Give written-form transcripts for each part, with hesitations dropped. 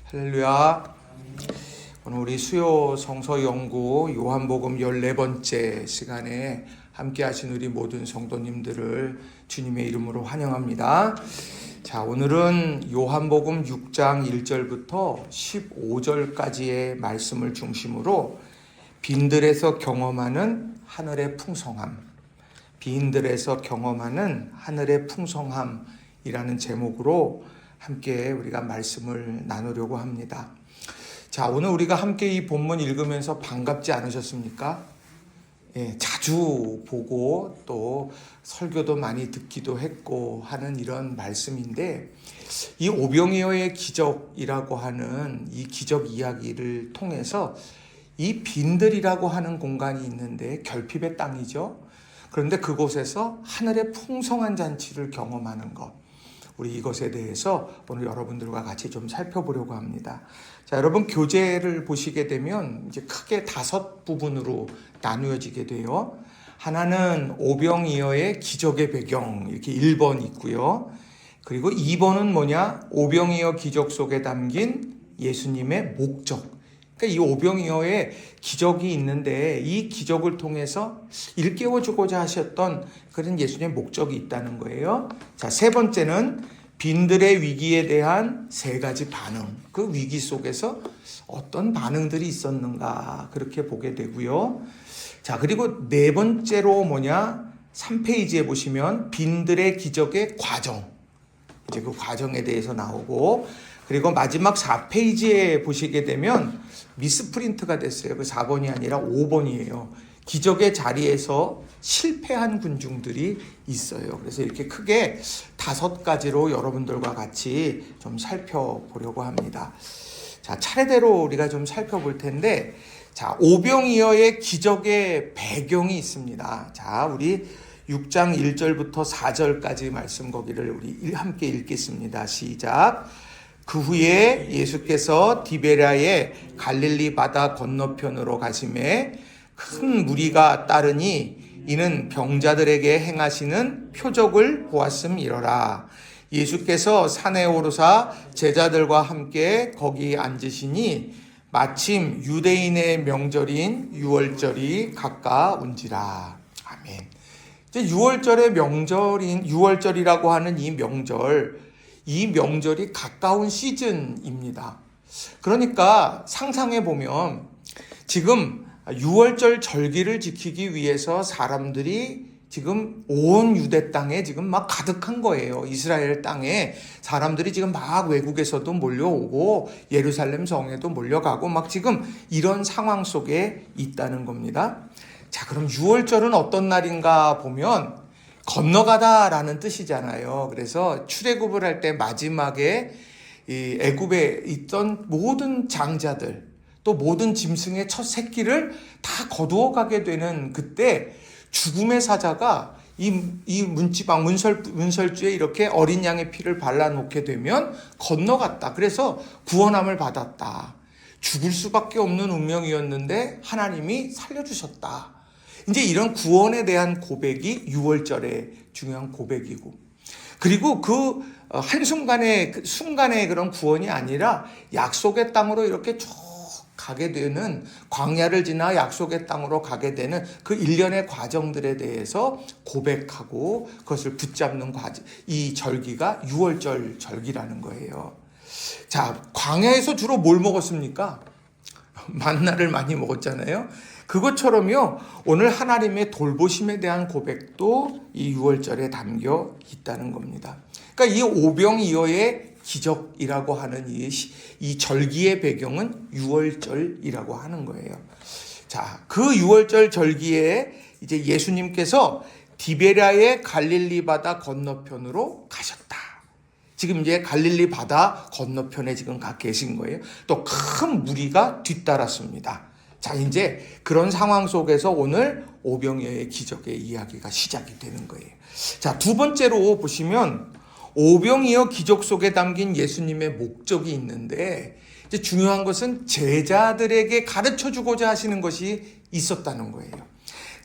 할렐루야. 오늘 우리 수요 성서 연구 요한복음 14번째 시간에 함께 하신 우리 모든 성도님들을 주님의 이름으로 환영합니다. 자, 오늘은 요한복음 6장 1절부터 15절까지의 말씀을 중심으로 빈들에서 경험하는 하늘의 풍성함, 빈들에서 경험하는 하늘의 풍성함이라는 제목으로 함께 우리가 말씀을 나누려고 합니다. 자, 오늘 우리가 함께 이 본문 읽으면서 반갑지 않으셨습니까? 자주 보고 또 설교도 많이 듣기도 했고 하는 이런 말씀인데, 이 오병이어의 기적이라고 하는 이 기적 이야기를 통해서 이 빈들이라고 하는 공간이 있는데 결핍의 땅이죠. 그런데 그곳에서 하늘의 풍성한 잔치를 경험하는 것, 우리 이것에 대해서 오늘 여러분들과 같이 좀 살펴보려고 합니다. 자, 여러분 교재를 보시게 되면 이제 크게 5부분으로 나누어지게 돼요. 하나는 오병이어의 기적의 배경, 이렇게 1번 있고요. 그리고 2번은 뭐냐? 오병이어 기적 속에 담긴 예수님의 목적. 그러니까 이 오병이어의 기적이 있는데 이 기적을 통해서 일깨워주고자 하셨던 그런 예수님의 목적이 있다는 거예요. 자, 3번째는 빈들의 위기에 대한 3가지 반응. 그 위기 속에서 어떤 반응들이 있었는가 그렇게 보게 되고요. 자, 그리고 4번째로 뭐냐? 3페이지에 보시면 빈들의 기적의 과정. 이제 그 과정에 대해서 나오고, 그리고 마지막 4페이지에 보시게 되면 미스프린트가 됐어요. 그 4번이 아니라 5번이에요. 기적의 자리에서 실패한 군중들이 있어요. 그래서 이렇게 크게 5가지로 여러분들과 같이 좀 살펴보려고 합니다. 자, 차례대로 우리가 좀 살펴볼 텐데, 자, 오병이어의 기적의 배경이 있습니다. 자, 우리 6장 1절부터 4절까지 말씀 거기를 우리 함께 읽겠습니다. 시작. 그 후에 예수께서 디베랴의 갈릴리 바다 건너편으로 가시매 큰 무리가 따르니 이는 병자들에게 행하시는 표적을 보았음이러라. 예수께서 산에 오르사 제자들과 함께 거기 앉으시니 마침 유대인의 명절인 유월절이 가까운지라. 아멘. 이제 유월절의 명절인 유월절이라고 하는 이 명절이 가까운 시즌입니다. 그러니까 상상해 보면 지금 유월절 절기를 지키기 위해서 사람들이 지금 온 유대 땅에 지금 막 가득한 거예요. 이스라엘 땅에 사람들이 지금 막 외국에서도 몰려오고 예루살렘 성에도 몰려가고 막 지금 이런 상황 속에 있다는 겁니다. 자, 그럼 유월절은 어떤 날인가 보면 건너가다라는 뜻이잖아요. 그래서 출애굽을 할 때 마지막에 이 애굽에 있던 모든 장자들, 또 모든 짐승의 첫 새끼를 다 거두어 가게 되는 그때 죽음의 사자가 이 문지방 문설주에 이렇게 어린 양의 피를 발라놓게 되면 건너갔다. 그래서 구원함을 받았다. 죽을 수밖에 없는 운명이었는데 하나님이 살려주셨다. 이제 이런 구원에 대한 고백이 유월절의 중요한 고백이고, 그리고 그 순간의 그런 구원이 아니라 약속의 땅으로 이렇게 쭉 가게 되는, 광야를 지나 약속의 땅으로 가게 되는 그 일련의 과정들에 대해서 고백하고 그것을 붙잡는 과정, 이 절기가 유월절 절기라는 거예요. 자, 광야에서 주로 뭘 먹었습니까? 만나를 많이 먹었잖아요. 그것처럼요, 오늘 하나님의 돌보심에 대한 고백도 이 유월절에 담겨 있다는 겁니다. 그러니까 이 오병이어의 기적이라고 하는 이 절기의 배경은 유월절이라고 하는 거예요. 자, 그 유월절 절기에 이제 예수님께서 디베랴의 갈릴리 바다 건너편으로 가셨다. 지금 이제 갈릴리 바다 건너편에 지금 가 계신 거예요. 또 큰 무리가 뒤따랐습니다. 자, 이제 그런 상황 속에서 오늘 오병이어의 기적의 이야기가 시작이 되는 거예요. 자, 2번째로 보시면 오병이어 기적 속에 담긴 예수님의 목적이 있는데, 이제 중요한 것은 제자들에게 가르쳐 주고자 하시는 것이 있었다는 거예요.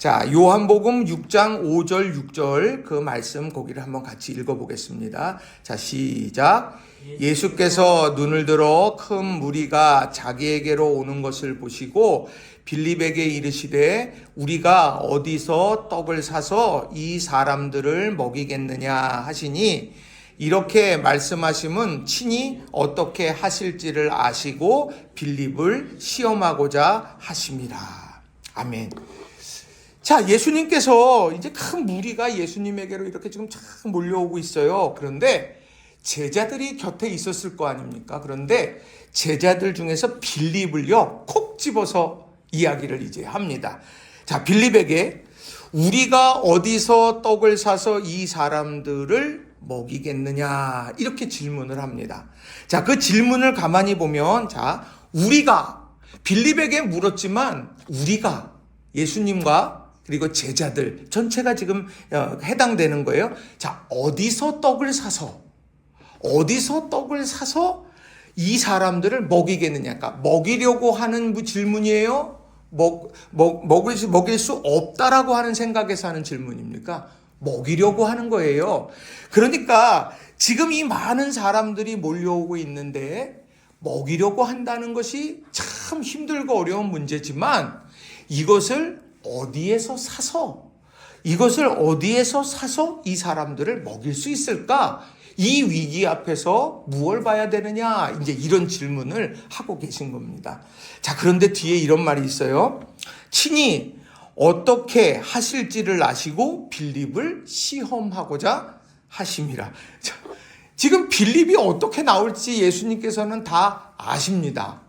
자, 요한복음 6장 5절 6절 그 말씀 거기를 한번 같이 읽어보겠습니다. 자, 시작. 예수께서 눈을 들어 큰 무리가 자기에게로 오는 것을 보시고 빌립에게 이르시되 우리가 어디서 떡을 사서 이 사람들을 먹이겠느냐 하시니 이렇게 말씀하심은 친히 어떻게 하실지를 아시고 빌립을 시험하고자 하심이라. 아멘. 자, 예수님께서 이제 큰 무리가 예수님에게로 이렇게 지금 쫙 몰려오고 있어요. 그런데 제자들이 곁에 있었을 거 아닙니까? 그런데 제자들 중에서 빌립을요, 콕 집어서 이야기를 이제 합니다. 자, 빌립에게 우리가 어디서 떡을 사서 이 사람들을 먹이겠느냐 이렇게 질문을 합니다. 자, 그 질문을 가만히 보면 자, 우리가 빌립에게 물었지만 우리가 예수님과 그리고 제자들 전체가 지금 해당되는 거예요. 자, 어디서 떡을 사서 이 사람들을 먹이겠느냐? 그러니까 먹이려고 하는 질문이에요? 먹일 수 없다라고 하는 생각에서 하는 질문입니까? 먹이려고 하는 거예요. 그러니까 지금 이 많은 사람들이 몰려오고 있는데 먹이려고 한다는 것이 참 힘들고 어려운 문제지만 이것을 어디에서 사서 이 사람들을 먹일 수 있을까? 이 위기 앞에서 무엇을 봐야 되느냐? 이제 이런 질문을 하고 계신 겁니다. 자, 그런데 뒤에 이런 말이 있어요. 친히 어떻게 하실지를 아시고 빌립을 시험하고자 하심이라. 자, 지금 빌립이 어떻게 나올지 예수님께서는 다 아십니다.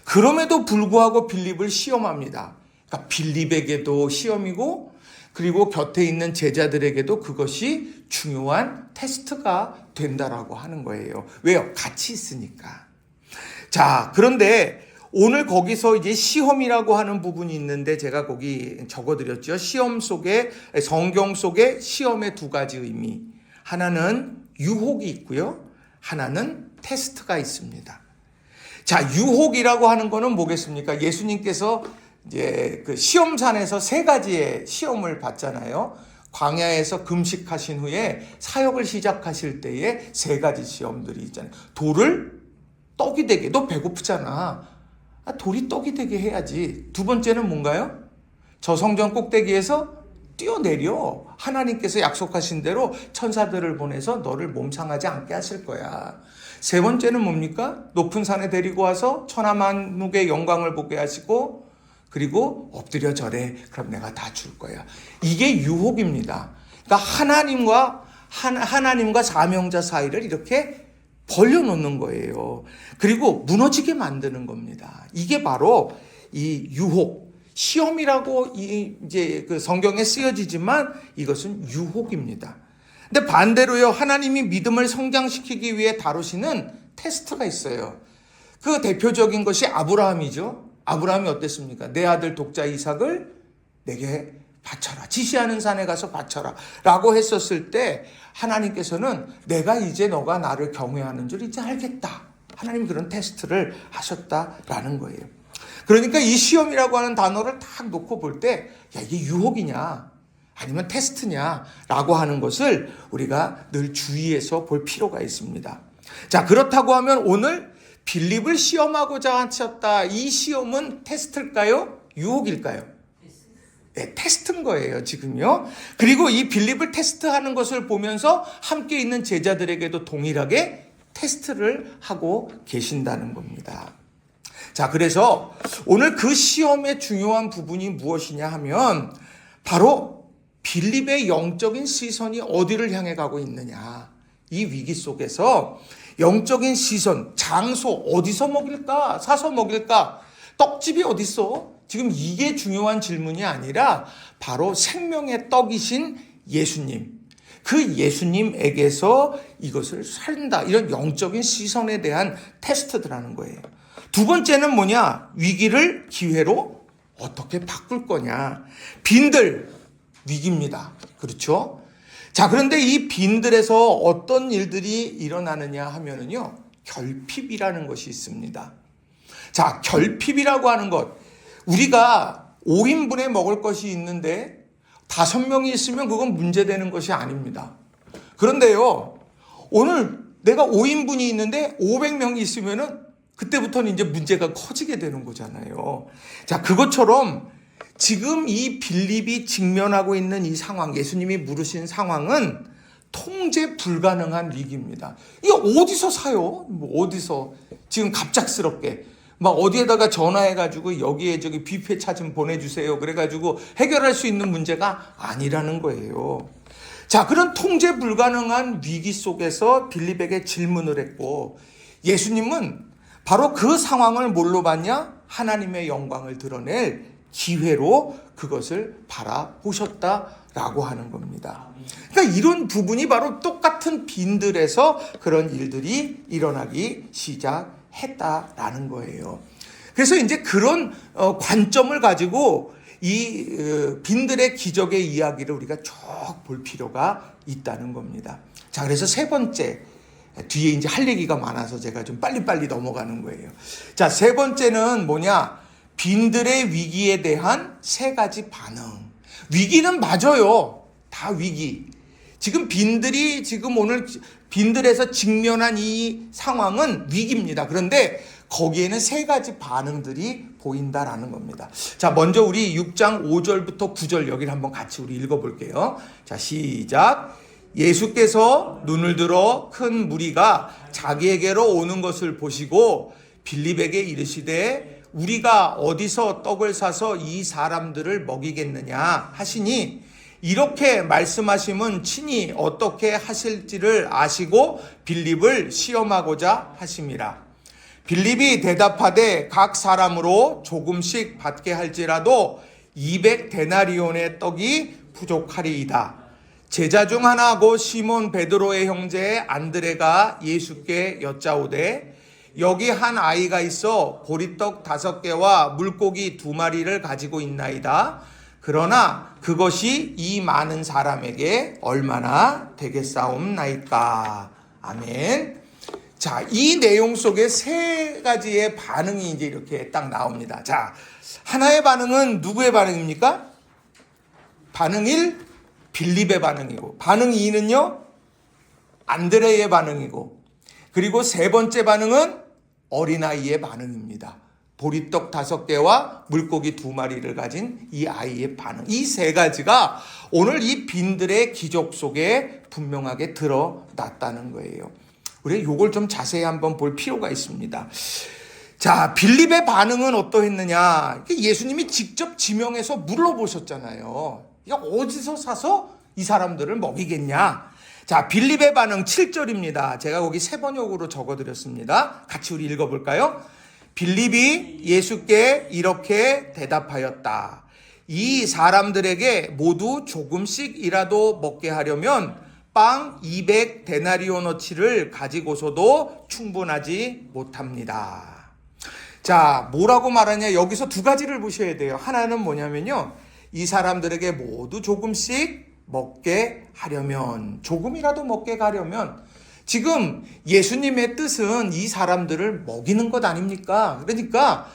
그럼에도 불구하고 빌립을 시험합니다. 그러니까 빌립에게도 시험이고 그리고 곁에 있는 제자들에게도 그것이 중요한 테스트가 된다라고 하는 거예요. 왜요? 같이 있으니까. 자, 그런데 오늘 거기서 이제 시험이라고 하는 부분이 있는데 제가 거기 적어드렸죠. 시험 속에, 성경 속에 시험의 두 가지 의미. 하나는 유혹이 있고요. 하나는 테스트가 있습니다. 자, 유혹이라고 하는 거는 뭐겠습니까? 예수님께서 이제 그 시험산에서 세 가지의 시험을 받잖아요. 광야에서 금식하신 후에 사역을 시작하실 때에 세 가지 시험들이 있잖아요. 돌을 떡이 되게, 너 배고프잖아. 돌이 떡이 되게 해야지. 두 번째는 뭔가요? 저 성전 꼭대기에서 뛰어내려. 하나님께서 약속하신 대로 천사들을 보내서 너를 몸 상하지 않게 하실 거야. 세 번째는 뭡니까? 높은 산에 데리고 와서 천하만국의 영광을 보게 하시고 그리고 엎드려 절해. 그럼 내가 다 줄 거야. 이게 유혹입니다. 그러니까 하나님과 사명자 사이를 이렇게 벌려놓는 거예요. 그리고 무너지게 만드는 겁니다. 이게 바로 이 유혹, 시험이라고 이제 그 성경에 쓰여지지만 이것은 유혹입니다. 근데 반대로요, 하나님이 믿음을 성장시키기 위해 다루시는 테스트가 있어요. 그 대표적인 것이 아브라함이죠. 아브라함이 어땠습니까? 내 아들 독자 이삭을 내게 바쳐라. 지시하는 산에 가서 바쳐라. 라고 했었을 때 하나님께서는 내가 이제 너가 나를 경외하는 줄 이제 알겠다. 하나님이 그런 테스트를 하셨다라는 거예요. 그러니까 이 시험이라고 하는 단어를 딱 놓고 볼 때 야, 이게 유혹이냐 아니면 테스트냐 라고 하는 것을 우리가 늘 주의해서 볼 필요가 있습니다. 자, 그렇다고 하면 오늘 빌립을 시험하고자 하셨다. 이 시험은 테스트일까요? 유혹일까요? 네, 테스트인 거예요, 지금요. 그리고 이 빌립을 테스트하는 것을 보면서 함께 있는 제자들에게도 동일하게 테스트를 하고 계신다는 겁니다. 자, 그래서 오늘 그 시험의 중요한 부분이 무엇이냐 하면 바로 빌립의 영적인 시선이 어디를 향해 가고 있느냐. 이 위기 속에서 영적인 시선, 장소 어디서 먹일까? 사서 먹일까? 떡집이 어디 있어? 지금 이게 중요한 질문이 아니라 바로 생명의 떡이신 예수님. 그 예수님에게서 이것을 살린다. 이런 영적인 시선에 대한 테스트들하는 거예요. 두 번째는 뭐냐? 위기를 기회로 어떻게 바꿀 거냐? 빈들, 위기입니다. 그렇죠? 자, 그런데 이 빈들에서 어떤 일들이 일어나느냐 하면은요, 결핍이라는 것이 있습니다. 자, 결핍이라고 하는 것, 우리가 5인분에 먹을 것이 있는데 5명이 있으면 그건 문제되는 것이 아닙니다. 그런데요, 오늘 내가 5인분이 있는데 500명이 있으면은 그때부터는 이제 문제가 커지게 되는 거잖아요. 자, 그것처럼 지금 이 빌립이 직면하고 있는 이 상황, 예수님이 물으신 상황은 통제 불가능한 위기입니다. 이거 어디서 사요? 뭐 어디서 지금 갑작스럽게 막 어디에다가 전화해가지고 여기에 저기 뷔페 차 좀 보내주세요. 그래가지고 해결할 수 있는 문제가 아니라는 거예요. 자, 그런 통제 불가능한 위기 속에서 빌립에게 질문을 했고 예수님은 바로 그 상황을 뭘로 봤냐? 하나님의 영광을 드러낼 기회로 그것을 바라보셨다라고 하는 겁니다. 그러니까 이런 부분이 바로 똑같은 빈들에서 그런 일들이 일어나기 시작했다라는 거예요. 그래서 이제 그런 관점을 가지고 이 빈들의 기적의 이야기를 우리가 쭉 볼 필요가 있다는 겁니다. 자, 그래서 세 번째, 뒤에 이제 할 얘기가 많아서 제가 좀 빨리빨리 넘어가는 거예요. 자, 세 번째는 뭐냐? 빈들의 위기에 대한 세 가지 반응. 위기는 맞아요. 다 위기. 지금 빈들이 지금 오늘 빈들에서 직면한 이 상황은 위기입니다. 그런데 거기에는 세 가지 반응들이 보인다라는 겁니다. 자, 먼저 우리 6장 5절부터 9절 여기를 한번 같이 우리 읽어볼게요. 자, 시작. 예수께서 눈을 들어 큰 무리가 자기에게로 오는 것을 보시고 빌립에게 이르시되 우리가 어디서 떡을 사서 이 사람들을 먹이겠느냐 하시니 이렇게 말씀하심은 친히 어떻게 하실지를 아시고 빌립을 시험하고자 하심이라. 빌립이 대답하되 각 사람으로 조금씩 받게 할지라도 200데나리온의 떡이 부족하리이다. 제자 중 하나고 시몬 베드로의 형제 안드레가 예수께 여짜오되 여기 한 아이가 있어 보리떡 5개와 물고기 2마리를 가지고 있나이다. 그러나 그것이 이 많은 사람에게 얼마나 되겠사옵나이까. 아멘. 자, 이 내용 속에 세 가지의 반응이 이제 이렇게 딱 나옵니다. 자, 하나의 반응은 누구의 반응입니까? 반응 1, 빌립의 반응이고, 반응 2는요, 안드레의 반응이고, 그리고 세 번째 반응은 어린아이의 반응입니다. 보리떡 5개와 물고기 2마리를 가진 이 아이의 반응. 이 세 가지가 오늘 이 빈들의 기적 속에 분명하게 드러났다는 거예요. 우리 이걸 좀 자세히 한번 볼 필요가 있습니다. 자, 빌립의 반응은 어떠했느냐? 예수님이 직접 지명해서 물어보셨잖아요. 이거 어디서 사서 이 사람들을 먹이겠냐? 자, 빌립의 반응 7절입니다. 제가 거기 세 번역으로 적어드렸습니다. 같이 우리 읽어볼까요? 빌립이 예수께 이렇게 대답하였다. 이 사람들에게 모두 조금씩이라도 먹게 하려면 빵 200데나리오너치를 가지고서도 충분하지 못합니다. 자, 뭐라고 말하냐? 여기서 두 가지를 보셔야 돼요. 하나는 뭐냐면요, 이 사람들에게 모두 조금씩 먹게 하려면, 조금이라도 먹게 가려면, 지금 예수님의 뜻은 이 사람들을 먹이는 것 아닙니까? 그러니까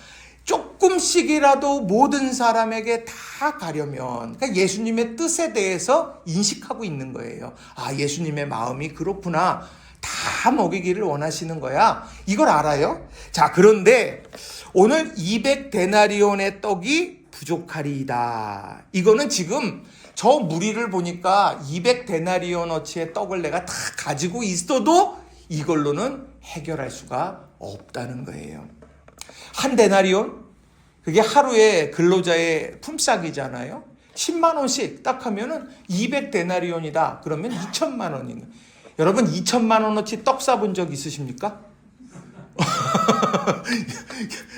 조금씩이라도 모든 사람에게 다 가려면, 그러니까 예수님의 뜻에 대해서 인식하고 있는 거예요. 아, 예수님의 마음이 그렇구나. 다 먹이기를 원하시는 거야. 이걸 알아요. 자, 그런데 오늘 200데나리온의 떡이 부족하리이다. 이거는 지금 저 무리를 보니까 200데나리온어치의 떡을 내가 다 가지고 있어도 이걸로는 해결할 수가 없다는 거예요. 한 데나리온? 그게 하루에 근로자의 품삯이잖아요. 10만 원씩 딱 하면은 200데나리온이다. 그러면 2천만 원인 거예요. 여러분 2천만 원어치 떡 사본 적 있으십니까?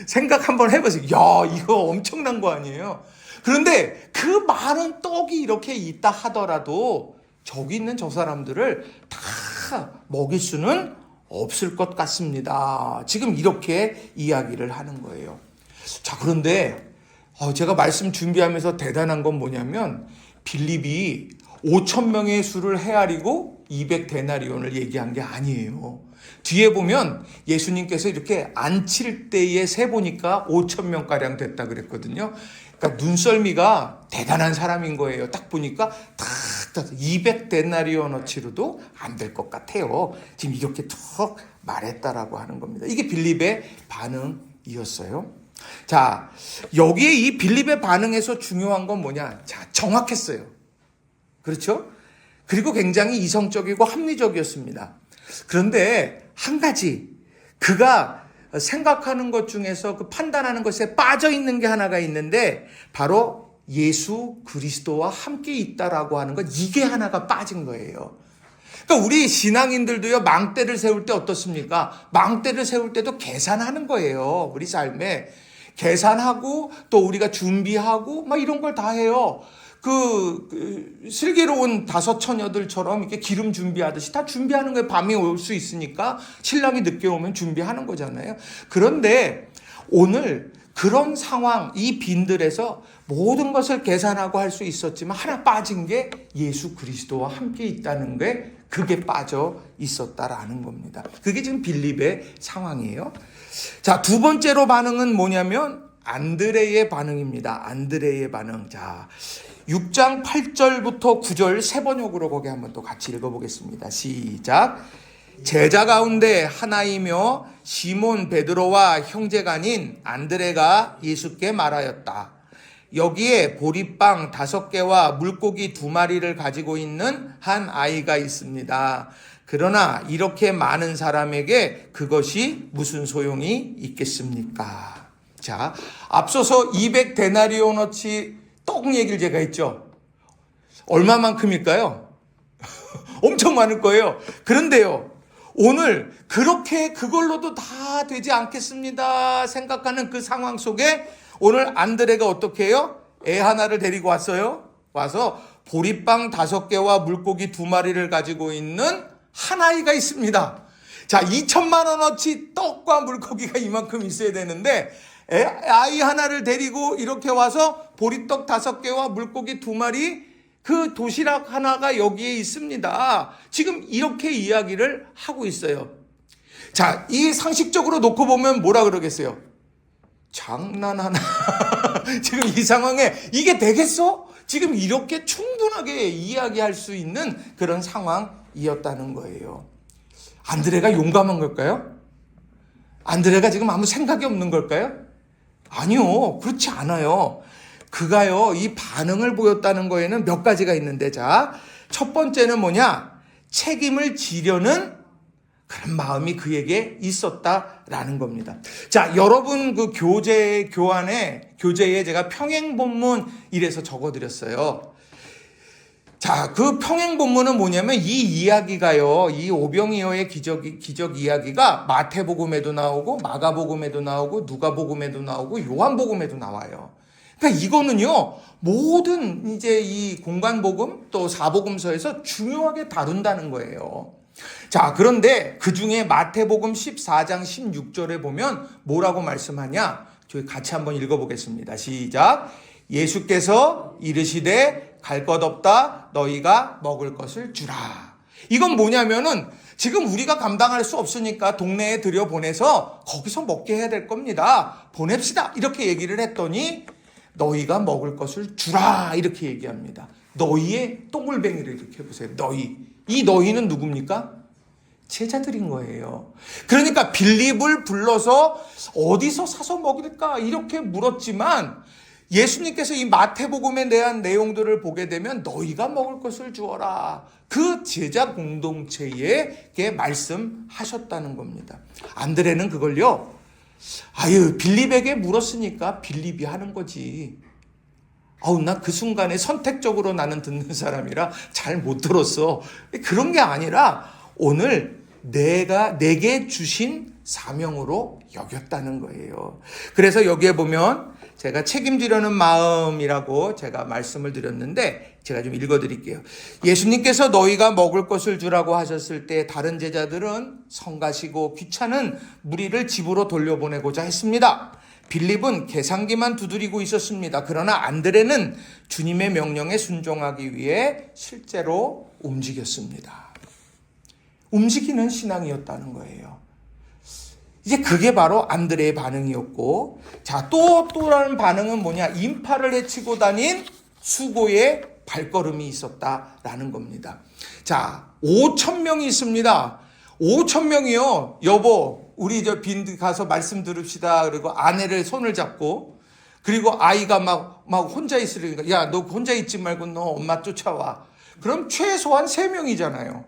생각 한번 해보세요. 야, 이거 엄청난 거 아니에요? 그런데 그 많은 떡이 이렇게 있다 하더라도 저기 있는 저 사람들을 다 먹일 수는 없을 것 같습니다. 지금 이렇게 이야기를 하는 거예요. 자, 그런데 제가 말씀 준비하면서 대단한 건 뭐냐면 빌립이 5천 명의 수를 헤아리고 200데나리온을 얘기한 게 아니에요. 뒤에 보면 예수님께서 이렇게 앉힐 때에 세보니까 5,000명가량 됐다 그랬거든요. 그러니까 눈썰미가 대단한 사람인 거예요. 딱 보니까 딱 200데나리오너치로도 안 될 것 같아요. 지금 이렇게 툭 말했다라고 하는 겁니다. 이게 빌립의 반응이었어요. 자, 여기에 이 빌립의 반응에서 중요한 건 뭐냐? 자, 정확했어요. 그렇죠? 그리고 굉장히 이성적이고 합리적이었습니다. 그런데 한 가지, 그가 생각하는 것 중에서 그 판단하는 것에 빠져 있는 게 하나가 있는데 바로 예수 그리스도와 함께 있다라고 하는 것, 이게 하나가 빠진 거예요. 그러니까 우리 신앙인들도요, 망대를 세울 때 어떻습니까? 망대를 세울 때도 계산하는 거예요. 우리 삶에 계산하고 또 우리가 준비하고 막 이런 걸 다 해요. 슬기로운 5 처녀들처럼 이렇게 기름 준비하듯이 다 준비하는 거예요. 밤이 올 수 있으니까 신랑이 늦게 오면 준비하는 거잖아요. 그런데 오늘 그런 상황, 이 빈들에서 모든 것을 계산하고 할 수 있었지만 하나 빠진 게 예수 그리스도와 함께 있다는 게, 그게 빠져 있었다라는 겁니다. 그게 지금 빌립의 상황이에요. 자, 두 번째로 반응은 뭐냐면 안드레의 반응입니다. 안드레의 반응. 자, 6장 8절부터 9절 세 번역으로 거기 한번 또 같이 읽어보겠습니다. 시작. 제자 가운데 하나이며 시몬 베드로와 형제간인 안드레가 예수께 말하였다. 여기에 보리빵 5개와 물고기 2마리를 가지고 있는 한 아이가 있습니다. 그러나 이렇게 많은 사람에게 그것이 무슨 소용이 있겠습니까? 자, 앞서서 200데나리오너치 떡 얘기를 제가 했죠. 얼마만큼일까요? 엄청 많을 거예요. 그런데요, 오늘 그렇게 그걸로도 다 되지 않겠습니다 생각하는 그 상황 속에 오늘 안드레가 어떻게 해요? 애 하나를 데리고 왔어요. 와서 보리빵 5개와 물고기 2마리를 가지고 있는 한 아이가 있습니다. 자, 2천만 원어치 떡과 물고기가 이만큼 있어야 되는데 아이 하나를 데리고 이렇게 와서 보리떡 5개와 물고기 2마리, 그 도시락 하나가 여기에 있습니다. 지금 이렇게 이야기를 하고 있어요. 자, 이 상식적으로 놓고 보면 뭐라 그러겠어요? 장난하나? 지금 이 상황에 이게 되겠어? 지금 이렇게 충분하게 이야기할 수 있는 그런 상황이었다는 거예요. 안드레가 용감한 걸까요? 안드레가 지금 아무 생각이 없는 걸까요? 아니요, 그렇지 않아요. 그가요, 이 반응을 보였다는 거에는 몇 가지가 있는데, 자, 첫 번째는 뭐냐? 책임을 지려는 그런 마음이 그에게 있었다라는 겁니다. 자, 여러분 그 교재에 제가 평행본문 이래서 적어드렸어요. 자, 그 평행본문은 뭐냐면 이 이야기가요, 이 오병이어의 기적 이야기가 마태복음에도 나오고 마가복음에도 나오고 누가복음에도 나오고 요한복음에도 나와요. 그러니까 이거는요, 모든 이제 이 공관복음 또 사복음서에서 중요하게 다룬다는 거예요. 자, 그런데 그 중에 마태복음 14장 16절에 보면 뭐라고 말씀하냐? 저희 같이 한번 읽어보겠습니다. 시작. 예수께서 이르시되 갈 것 없다 너희가 먹을 것을 주라. 이건 뭐냐면은 지금 우리가 감당할 수 없으니까 동네에 들여보내서 거기서 먹게 해야 될 겁니다. 보냅시다. 이렇게 얘기를 했더니 너희가 먹을 것을 주라 이렇게 얘기합니다. 너희의 똥물뱅이를 이렇게 해보세요. 너희. 이 너희는 누굽니까? 제자들인 거예요. 그러니까 빌립을 불러서 어디서 사서 먹일까 이렇게 물었지만 예수님께서 이 마태복음에 대한 내용들을 보게 되면 너희가 먹을 것을 주어라. 그 제자 공동체에 말씀하셨다는 겁니다. 안드레는 그걸요, 빌립에게 물었으니까 빌립이 하는 거지. 나 그 순간에 선택적으로 나는 듣는 사람이라 잘 못 들었어. 그런 게 아니라 오늘 내게 주신 사명으로 여겼다는 거예요. 그래서 여기에 보면 제가 책임지려는 마음이라고 제가 말씀을 드렸는데 제가 좀 읽어드릴게요. 예수님께서 너희가 먹을 것을 주라고 하셨을 때 다른 제자들은 성가시고 귀찮은 무리를 집으로 돌려보내고자 했습니다. 빌립은 계산기만 두드리고 있었습니다. 그러나 안드레는 주님의 명령에 순종하기 위해 실제로 움직였습니다. 움직이는 신앙이었다는 거예요. 이제 그게 바로 안드레의 반응이었고, 자, 또 다른 반응은 뭐냐? 인파를 헤치고 다닌 수고의 발걸음이 있었다라는 겁니다. 자, 5,000명이 있습니다. 5,000명이요. 여보, 우리 저 빈 가서 말씀 들읍시다. 그리고 아내를 손을 잡고, 그리고 아이가 막 혼자 있으니까, 야, 너 혼자 있지 말고 너 엄마 쫓아와. 그럼 최소한 3명이잖아요.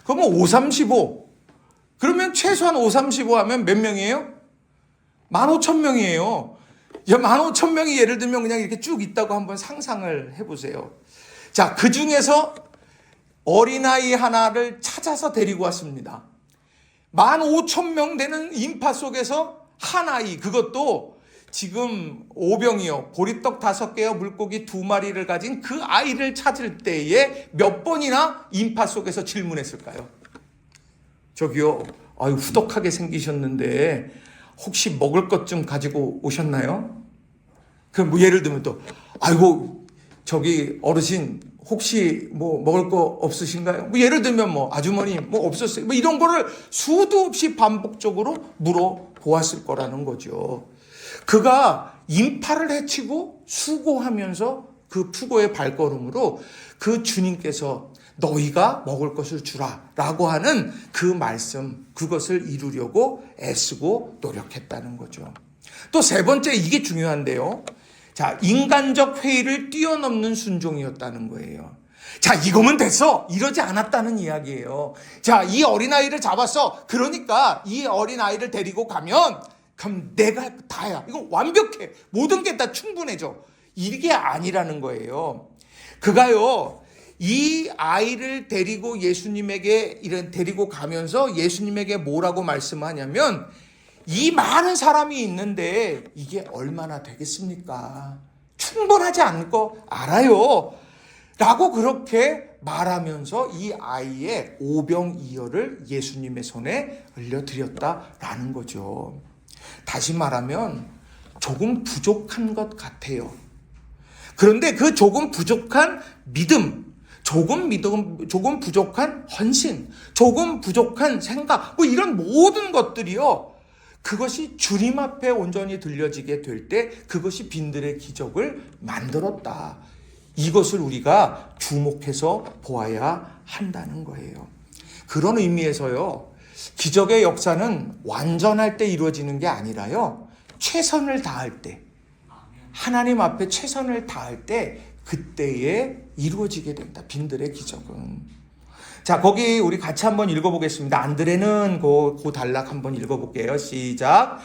그러면 5, 35. 그러면 최소한 5, 35 하면 몇 명이에요? 15,000명이에요. 15,000명이 예를 들면 그냥 이렇게 쭉 있다고 한번 상상을 해보세요. 자, 그 중에서 어린아이 하나를 찾아서 데리고 왔습니다. 15,000명 되는 인파 속에서 한 아이, 그것도 지금 오병이요, 보리떡 5개와 물고기 2마리를 가진 그 아이를 찾을 때에 몇 번이나 인파 속에서 질문했을까요? 저기요, 아유, 후덕하게 생기셨는데 혹시 먹을 것 좀 가지고 오셨나요? 그럼 뭐 예를 들면 또, 아이고, 저기 어르신 혹시 뭐 먹을 거 없으신가요? 뭐 예를 들면 뭐 아주머니 뭐 없었어요? 뭐 이런 거를 수도 없이 반복적으로 물어보았을 거라는 거죠. 그가 인파를 헤치고 수고하면서 그 푸고의 발걸음으로 그 주님께서 너희가 먹을 것을 주라 라고 하는 그 말씀, 그것을 이루려고 애쓰고 노력했다는 거죠. 또 세 번째, 이게 중요한데요. 자, 인간적 회의를 뛰어넘는 순종이었다는 거예요. 자, 이거면 됐어. 이러지 않았다는 이야기예요. 자, 이 어린아이를 잡았어. 그러니까 이 어린아이를 데리고 가면 그럼 내가 다야. 이건 완벽해. 모든 게 다 충분해져. 이게 아니라는 거예요. 그가요, 이 아이를 데리고 예수님에게 데리고 가면서 예수님에게 뭐라고 말씀하냐면, 이 많은 사람이 있는데 이게 얼마나 되겠습니까? 충분하지 않을 거 알아요. 라고 그렇게 말하면서 이 아이의 오병이어를 예수님의 손에 올려드렸다라는 거죠. 다시 말하면 조금 부족한 것 같아요. 그런데 그 조금 부족한 믿음, 조금 부족한 헌신, 조금 부족한 생각, 뭐 이런 모든 것들이요, 그것이 주님 앞에 온전히 들려지게 될 때 그것이 빈들의 기적을 만들었다. 이것을 우리가 주목해서 보아야 한다는 거예요. 그런 의미에서요, 기적의 역사는 완전할 때 이루어지는 게 아니라요, 최선을 다할 때, 하나님 앞에 최선을 다할 때 그때에 이루어지게 된다. 빈들의 기적은. 자, 거기 우리 같이 한번 읽어보겠습니다. 안드레는 그 단락 한번 읽어볼게요. 시작.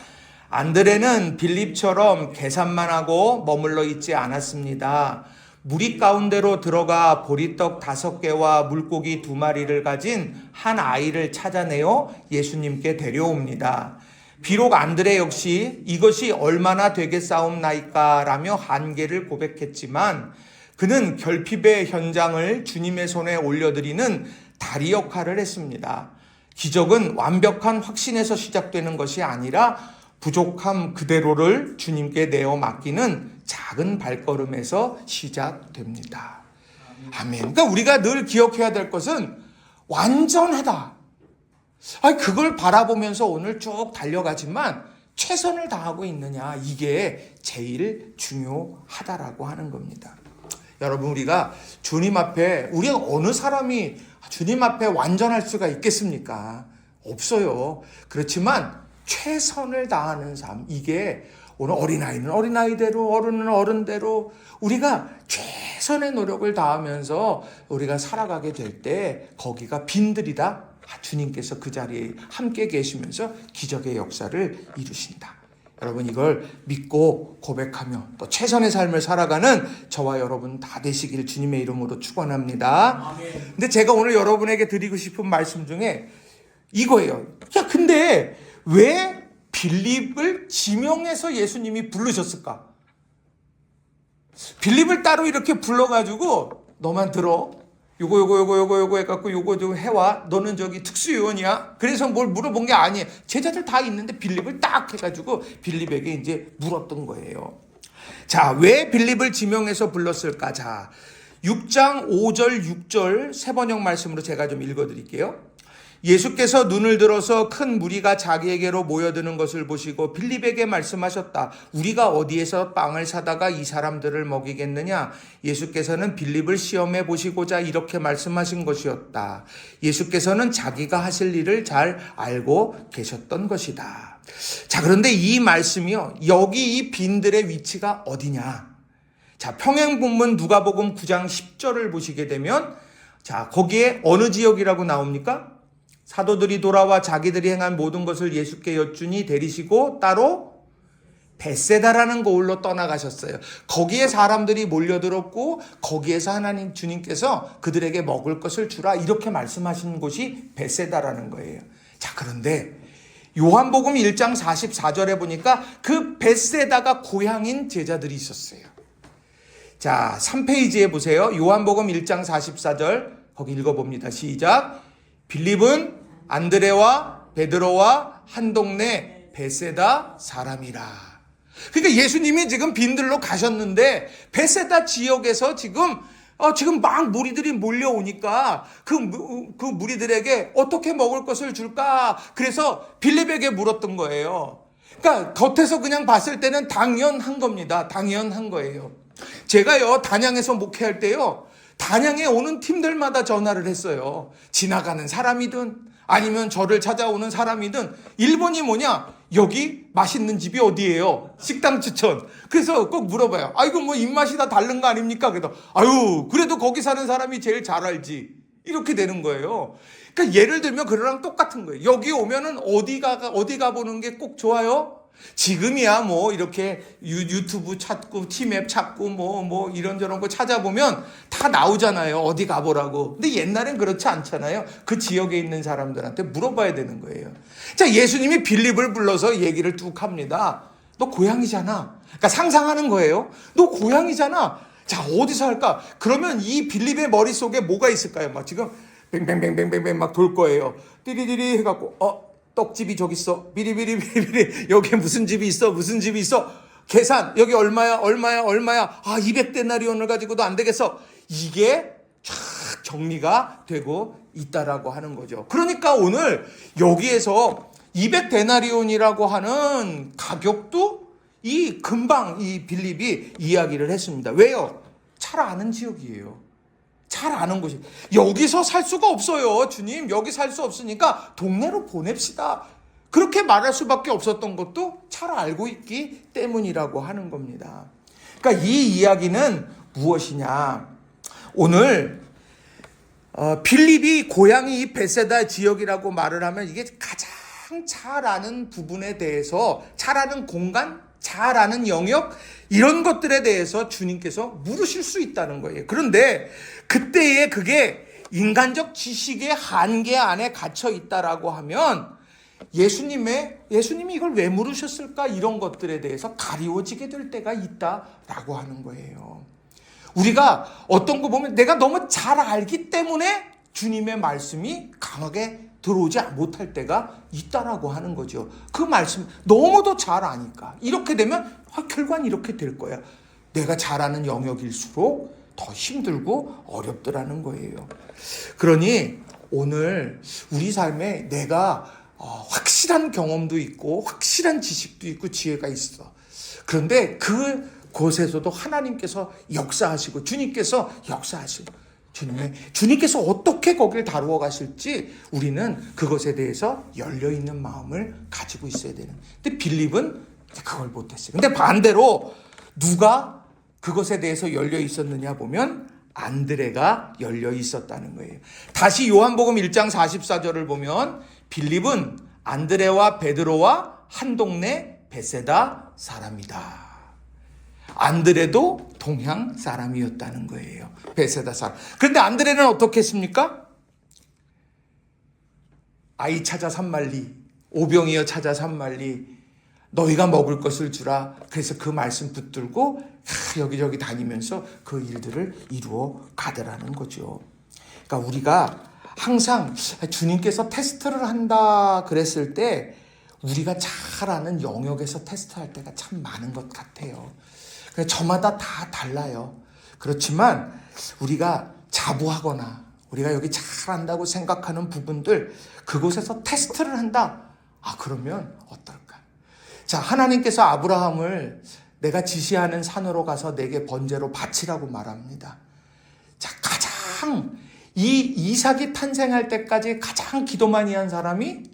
안드레는 빌립처럼 계산만 하고 머물러 있지 않았습니다. 무리 가운데로 들어가 보리떡 5개와 물고기 2마리를 가진 한 아이를 찾아내어 예수님께 데려옵니다. 비록 안드레 역시 이것이 얼마나 되겠사옵나이까라며 한계를 고백했지만 그는 결핍의 현장을 주님의 손에 올려드리는 다리 역할을 했습니다. 기적은 완벽한 확신에서 시작되는 것이 아니라 부족함 그대로를 주님께 내어 맡기는 작은 발걸음에서 시작됩니다. 아멘. 그러니까 우리가 늘 기억해야 될 것은 완전하다. 그걸 바라보면서 오늘 쭉 달려가지만 최선을 다하고 있느냐, 이게 제일 중요하다라고 하는 겁니다. 여러분, 우리가 주님 앞에, 우리가 어느 사람이 주님 앞에 완전할 수가 있겠습니까? 없어요. 그렇지만 최선을 다하는 삶, 이게 오늘 어린아이는 어린아이대로, 어른은 어른대로 우리가 최선의 노력을 다하면서 우리가 살아가게 될 때 거기가 빈들이다. 주님께서 그 자리에 함께 계시면서 기적의 역사를 이루신다. 여러분, 이걸 믿고 고백하며 또 최선의 삶을 살아가는 저와 여러분 다 되시길 주님의 이름으로 축원합니다. 근데 제가 오늘 여러분에게 드리고 싶은 말씀 중에 이거예요. 야, 근데 왜 빌립을 지명해서 예수님이 부르셨을까? 빌립을 따로 이렇게 불러가지고 너만 들어. 요거 해갖고 요거 좀 해와. 너는 저기 특수요원이야. 그래서 뭘 물어본 게 아니에요. 제자들 다 있는데 빌립을 딱 해가지고 빌립에게 이제 물었던 거예요. 자, 왜 빌립을 지명해서 불렀을까? 자, 6장 5절 6절 세 번역 말씀으로 제가 좀 읽어드릴게요. 예수께서 눈을 들어서 큰 무리가 자기에게로 모여드는 것을 보시고 빌립에게 말씀하셨다. 우리가 어디에서 빵을 사다가 이 사람들을 먹이겠느냐? 예수께서는 빌립을 시험해 보시고자 이렇게 말씀하신 것이었다. 예수께서는 자기가 하실 일을 잘 알고 계셨던 것이다. 자, 그런데 이 말씀이요, 여기 이 빈들의 위치가 어디냐? 자, 평행본문 누가복음 9장 10절을 보시게 되면, 자, 거기에 어느 지역이라고 나옵니까? 사도들이 돌아와 자기들이 행한 모든 것을 예수께 여쭈니 데리시고 따로 벳세다라는 고을로 떠나가셨어요. 거기에 사람들이 몰려들었고 거기에서 하나님 주님께서 그들에게 먹을 것을 주라 이렇게 말씀하신 곳이 벳세다라는 거예요. 자, 그런데 요한복음 1장 44절에 보니까 그 벳세다가 고향인 제자들이 있었어요. 자, 3페이지에 보세요. 요한복음 1장 44절 거기 읽어봅니다. 시작. 빌립은 안드레와 베드로와 한 동네 벳세다 사람이라. 그러니까 예수님이 지금 빈들로 가셨는데 벳세다 지역에서 지금 막 무리들이 몰려오니까 그 무리들에게 어떻게 먹을 것을 줄까? 그래서 빌립에게 물었던 거예요. 그러니까 겉에서 그냥 봤을 때는 당연한 겁니다. 당연한 거예요. 제가요 단양에서 목회할 때요, 단양에 오는 팀들마다 전화를 했어요. 지나가는 사람이든 아니면 저를 찾아오는 사람이든 1번이 뭐냐? 여기 맛있는 집이 어디예요? 식당 추천. 그래서 꼭 물어봐요. 아이고 뭐 입맛이 다 다른 거 아닙니까? 그래도 아유 그래도 거기 사는 사람이 제일 잘 알지. 이렇게 되는 거예요. 그러니까 예를 들면 그거랑 똑같은 거예요. 여기 오면은 어디 가보는 게 꼭 좋아요? 지금이야 뭐 이렇게 유튜브 찾고 티맵 찾고 뭐 이런저런 거 찾아보면 다 나오잖아요. 어디 가보라고. 근데 옛날엔 그렇지 않잖아요. 그 지역에 있는 사람들한테 물어봐야 되는 거예요. 자, 예수님이 빌립을 불러서 얘기를 뚝 합니다. 너 고향이잖아. 그러니까 상상하는 거예요. 너 고향이잖아. 자, 어디서 할까? 그러면 이 빌립의 머릿속에 뭐가 있을까요? 막 지금 뱅뱅뱅뱅뱅뱅 막 돌 거예요. 띠리리리 해갖고 떡집이 저기 있어. 비리비리 여기에 무슨 집이 있어. 계산 여기 얼마야. 200데나리온을 가지고도 안 되겠어. 이게 쫙 정리가 되고 있다라고 하는 거죠. 그러니까 오늘 여기에서 200데나리온이라고 하는 가격도 금방 이 빌립이 이야기를 했습니다. 왜요? 잘 아는 지역이에요. 잘 아는 곳이. 여기서 살 수가 없어요. 주님, 여기 살 수 없으니까 동네로 보냅시다. 그렇게 말할 수밖에 없었던 것도 잘 알고 있기 때문이라고 하는 겁니다. 그러니까 이 이야기는 무엇이냐? 오늘 빌립이 고향이 이 벳세다 지역이라고 말을 하면 이게 가장 잘 아는 부분에 대해서, 잘 아는 공간, 잘 아는 영역, 이런 것들에 대해서 주님께서 물으실 수 있다는 거예요. 그런데 그때에 그게 인간적 지식의 한계 안에 갇혀 있다라고 하면 예수님이 이걸 왜 물으셨을까? 이런 것들에 대해서 가리워지게 될 때가 있다라고 하는 거예요. 우리가 어떤 거 보면 내가 너무 잘 알기 때문에 주님의 말씀이 강하게 들어오지 못할 때가 있다라고 하는 거죠. 그 말씀 너무도 잘 아니까 이렇게 되면 결과는 이렇게 될 거야. 내가 잘 아는 영역일수록 더 힘들고 어렵더라는 거예요. 그러니 오늘 우리 삶에 내가 확실한 경험도 있고 확실한 지식도 있고 지혜가 있어. 그런데 그곳에서도 하나님께서 역사하시고 주님께서 역사하시고 주님께서 어떻게 거기를 다루어 가실지 우리는 그것에 대해서 열려있는 마음을 가지고 있어야 되는. 근데 빌립은 그걸 못했어요. 근데 반대로 누가 그것에 대해서 열려 있었느냐 보면 안드레가 열려 있었다는 거예요. 다시 요한복음 1장 44절을 보면 빌립은 안드레와 베드로와 한 동네 벳세다 사람이다. 안드레도 동양 사람이었다는 거예요. 벳세다 사람. 그런데 안드레는 어떻게 했습니까? 아이 찾아 산말리, 오병이어 찾아 산말리, 너희가 먹을 것을 주라. 그래서 그 말씀 붙들고 여기저기 다니면서 그 일들을 이루어 가더라는 거죠. 그러니까 우리가 항상 주님께서 테스트를 한다 그랬을 때 우리가 잘 아는 영역에서 테스트할 때가 참 많은 것 같아요. 저마다 다 달라요. 그렇지만 우리가 자부하거나 우리가 여기 잘한다고 생각하는 부분들, 그곳에서 테스트를 한다. 그러면 어떨까? 자, 하나님께서 아브라함을 내가 지시하는 산으로 가서 내게 번제로 바치라고 말합니다. 자, 가장 이 이삭이 탄생할 때까지 가장 기도 많이 한 사람이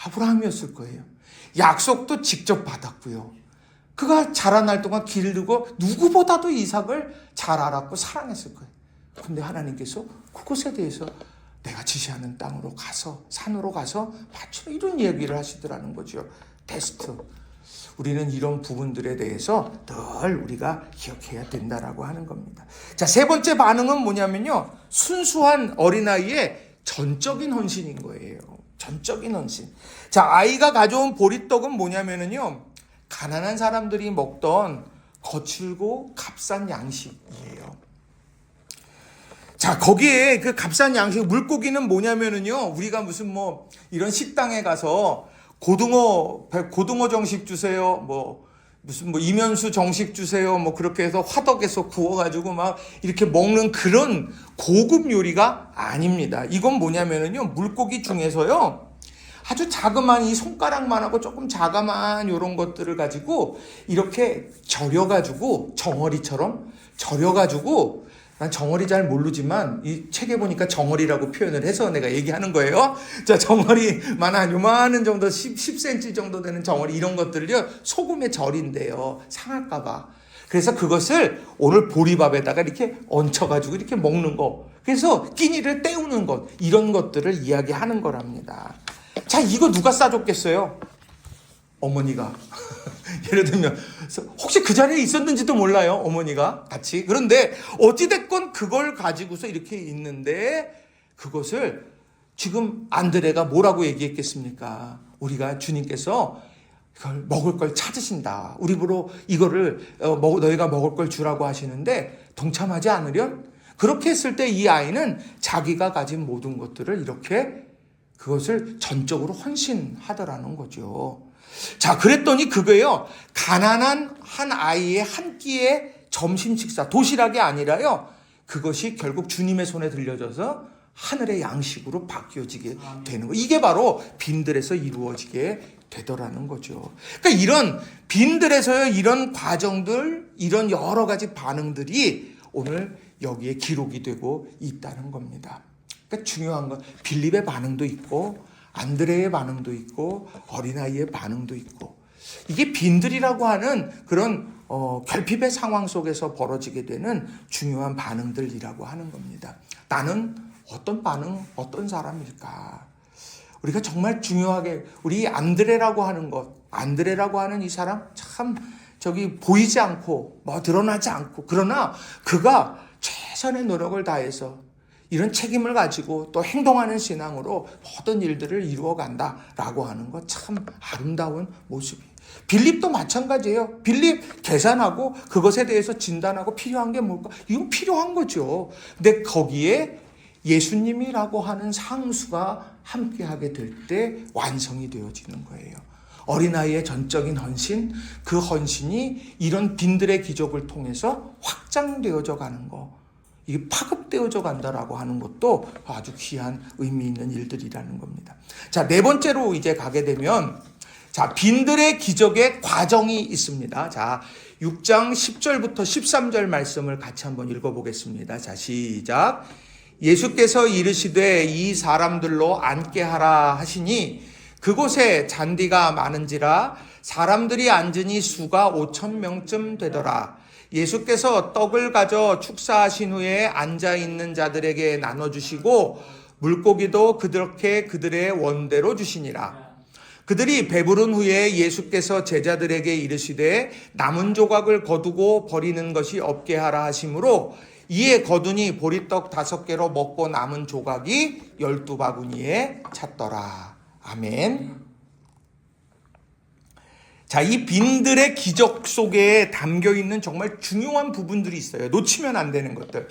아브라함이었을 거예요. 약속도 직접 받았고요. 그가 자라날 동안 기르고 누구보다도 이삭을 잘 알았고 사랑했을 거예요. 근데 하나님께서 그것에 대해서 내가 지시하는 땅으로 가서, 산으로 가서 바치라, 이런 얘기를 하시더라는 거죠. 테스트. 우리는 이런 부분들에 대해서 늘 우리가 기억해야 된다라고 하는 겁니다. 자, 세 번째 반응은 뭐냐면요, 순수한 어린아이의 전적인 헌신인 거예요. 전적인 헌신. 자, 아이가 가져온 보리떡은 뭐냐면요, 가난한 사람들이 먹던 거칠고 값싼 양식이에요. 자, 거기에 그 값싼 양식, 물고기는 뭐냐면요, 우리가 무슨 이런 식당에 가서 고등어 정식 주세요, 무슨 이면수 정식 주세요, 그렇게 해서 화덕에서 구워가지고 막 이렇게 먹는 그런 고급 요리가 아닙니다. 이건 뭐냐면요, 물고기 중에서요, 아주 자그마한 이 손가락만 조금 자그마한 이런 것들을 가지고 이렇게 절여가지고 정어리처럼 절여가지고, 난 정어리 잘 모르지만 이 책에 보니까 정어리라고 표현을 해서 내가 얘기하는 거예요. 자, 정어리만한 요만한 정도 10cm 정도 되는 정어리, 이런 것들을요 소금에 절인대요. 상할까봐. 그래서 그것을 오늘 보리밥에다가 이렇게 얹혀가지고 이렇게 먹는 거. 그래서 끼니를 때우는 것, 이런 것들을 이야기하는 거랍니다. 자, 이거 누가 싸줬겠어요? 어머니가. 예를 들면 혹시 그 자리에 있었는지도 몰라요, 어머니가 같이. 그런데 어찌됐건 그걸 가지고서 이렇게 있는데, 그것을 지금 안드레가 뭐라고 얘기했겠습니까? 우리가 주님께서 이걸 먹을 걸 찾으신다, 우리 보러 이거를 너희가 먹을 걸 주라고 하시는데 동참하지 않으련? 그렇게 했을 때 이 아이는 자기가 가진 모든 것들을 이렇게 그것을 전적으로 헌신하더라는 거죠. 자, 그랬더니 그거예요, 가난한 한 아이의 한 끼의 점심 식사, 도시락이 아니라요, 그것이 결국 주님의 손에 들려져서 하늘의 양식으로 바뀌어지게 되는 거. 이게 바로 빈들에서 이루어지게 되더라는 거죠. 그러니까 이런 빈들에서요, 이런 과정들, 이런 여러 가지 반응들이 오늘 여기에 기록이 되고 있다는 겁니다. 그러니까 중요한 건 빌립의 반응도 있고, 안드레의 반응도 있고, 어린아이의 반응도 있고, 이게 빈들이라고 하는 그런 결핍의 상황 속에서 벌어지게 되는 중요한 반응들이라고 하는 겁니다. 나는 어떤 반응, 어떤 사람일까? 우리가 정말 중요하게, 우리 안드레라고 하는 것, 안드레라고 하는 이 사람 참 보이지 않고 드러나지 않고, 그러나 그가 최선의 노력을 다해서 이런 책임을 가지고 또 행동하는 신앙으로 모든 일들을 이루어간다라고 하는 것, 참 아름다운 모습이에요. 빌립도 마찬가지예요. 빌립 계산하고 그것에 대해서 진단하고 필요한 게 뭘까? 이건 필요한 거죠. 근데 거기에 예수님이라고 하는 상수가 함께하게 될 때 완성이 되어지는 거예요. 어린아이의 전적인 헌신, 그 헌신이 이런 빈들의 기적을 통해서 확장되어져 가는 거, 이게 파급되어져 간다라고 하는 것도 아주 귀한 의미 있는 일들이라는 겁니다. 자, 네 번째로 이제 가게 되면, 자, 빈들의 기적의 과정이 있습니다. 자, 6장 10절부터 13절 말씀을 같이 한번 읽어보겠습니다. 자, 시작. 예수께서 이르시되 이 사람들로 앉게 하라 하시니 그곳에 잔디가 많은지라 사람들이 앉으니 수가 5,000명쯤 되더라. 예수께서 떡을 가져 축사하신 후에 앉아있는 자들에게 나눠주시고 물고기도 그렇게 그들의 원대로 주시니라. 그들이 배부른 후에 예수께서 제자들에게 이르시되 남은 조각을 거두고 버리는 것이 없게 하라 하시므로 이에 거두니 보리떡 5개로 먹고 남은 조각이 12바구니에 찼더라. 아멘. 자, 이 빈들의 기적 속에 담겨 있는 정말 중요한 부분들이 있어요. 놓치면 안 되는 것들.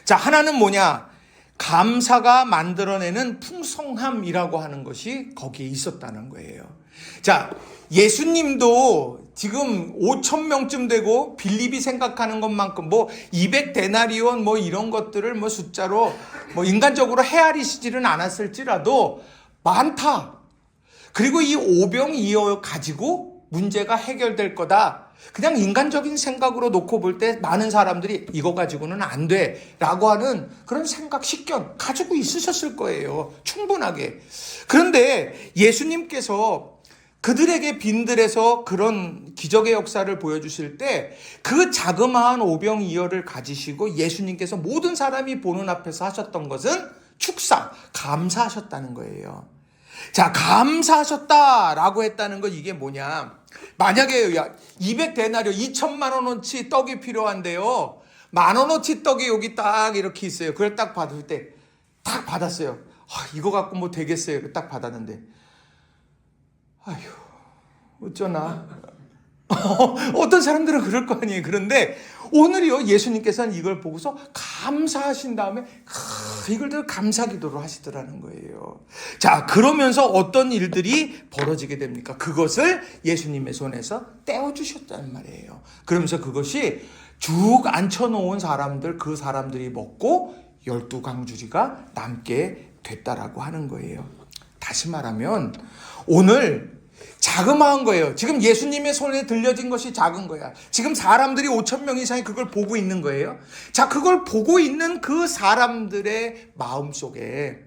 자, 하나는 뭐냐? 감사가 만들어내는 풍성함이라고 하는 것이 거기에 있었다는 거예요. 자, 예수님도 지금 5천 명쯤 되고 빌립이 생각하는 것만큼 뭐 200데나리온 뭐 이런 것들을 뭐 숫자로 뭐 인간적으로 헤아리시지는 않았을지라도 많다. 그리고 이 오병이어 가지고 문제가 해결될 거다. 그냥 인간적인 생각으로 놓고 볼 때 많은 사람들이 이거 가지고는 안 돼 라고 하는 그런 생각, 식견 가지고 있으셨을 거예요. 충분하게. 그런데 예수님께서 그들에게 빈들에서 그런 기적의 역사를 보여주실 때 그 자그마한 오병이어를 가지시고 예수님께서 모든 사람이 보는 앞에서 하셨던 것은 축사, 감사하셨다는 거예요. 자, 감사하셨다라고 했다는 건 이게 뭐냐? 만약에 200데나리온 2천만 원어치 떡이 필요한데요. 만 원어치 떡이 여기 딱 이렇게 있어요. 그걸 딱 받을 때 딱 받았어요. 이거 갖고 뭐 되겠어요. 딱 받았는데 아휴 어쩌나. 어떤 사람들은 그럴 거 아니에요. 그런데 오늘이요 예수님께서는 이걸 보고서 감사하신 다음에 이걸 더 감사 기도를 하시더라는 거예요. 자, 그러면서 어떤 일들이 벌어지게 됩니까? 그것을 예수님의 손에서 떼어주셨다는 말이에요. 그러면서 그것이 쭉 앉혀놓은 사람들, 그 사람들이 먹고 12강주리가 남게 됐다라고 하는 거예요. 다시 말하면 오늘 자그마한 거예요. 지금 예수님의 손에 들려진 것이 작은 거야. 지금 사람들이 5천 명 이상이 그걸 보고 있는 거예요. 자, 그걸 보고 있는 그 사람들의 마음속에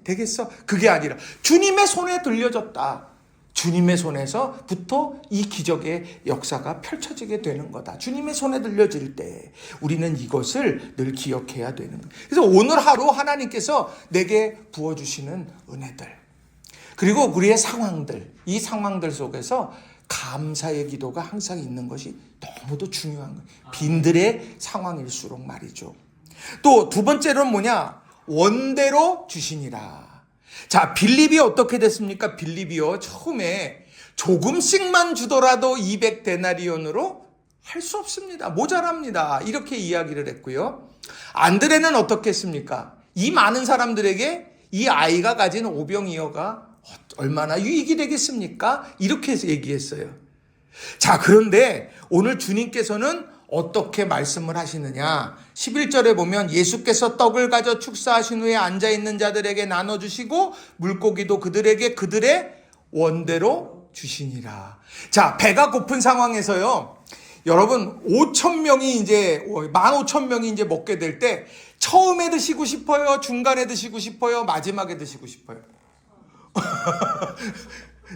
되겠어? 그게 아니라 주님의 손에 들려졌다. 주님의 손에서부터 이 기적의 역사가 펼쳐지게 되는 거다. 주님의 손에 들려질 때 우리는 이것을 늘 기억해야 되는 거예요. 그래서 오늘 하루 하나님께서 내게 부어주시는 은혜들, 그리고 우리의 상황들, 이 상황들 속에서 감사의 기도가 항상 있는 것이 너무도 중요한 거예요. 빈들의 상황일수록 말이죠. 또 두 번째로는 뭐냐? 원대로 주시니라. 자, 빌립이 어떻게 됐습니까? 빌립이요, 처음에 조금씩만 주더라도 200데나리온으로 할 수 없습니다. 모자랍니다. 이렇게 이야기를 했고요. 안드레는 어떻게 했습니까? 이 많은 사람들에게 이 아이가 가진 오병이어가 얼마나 유익이 되겠습니까? 이렇게 해서 얘기했어요. 자, 그런데 오늘 주님께서는 어떻게 말씀을 하시느냐? 11절에 보면 예수께서 떡을 가져 축사하신 후에 앉아있는 자들에게 나눠주시고 물고기도 그들에게 그들의 원대로 주시니라. 자, 배가 고픈 상황에서요, 여러분 15,000명이 이제 15,000명이 이제 먹게 될 때 처음에 드시고 싶어요? 중간에 드시고 싶어요? 마지막에 드시고 싶어요?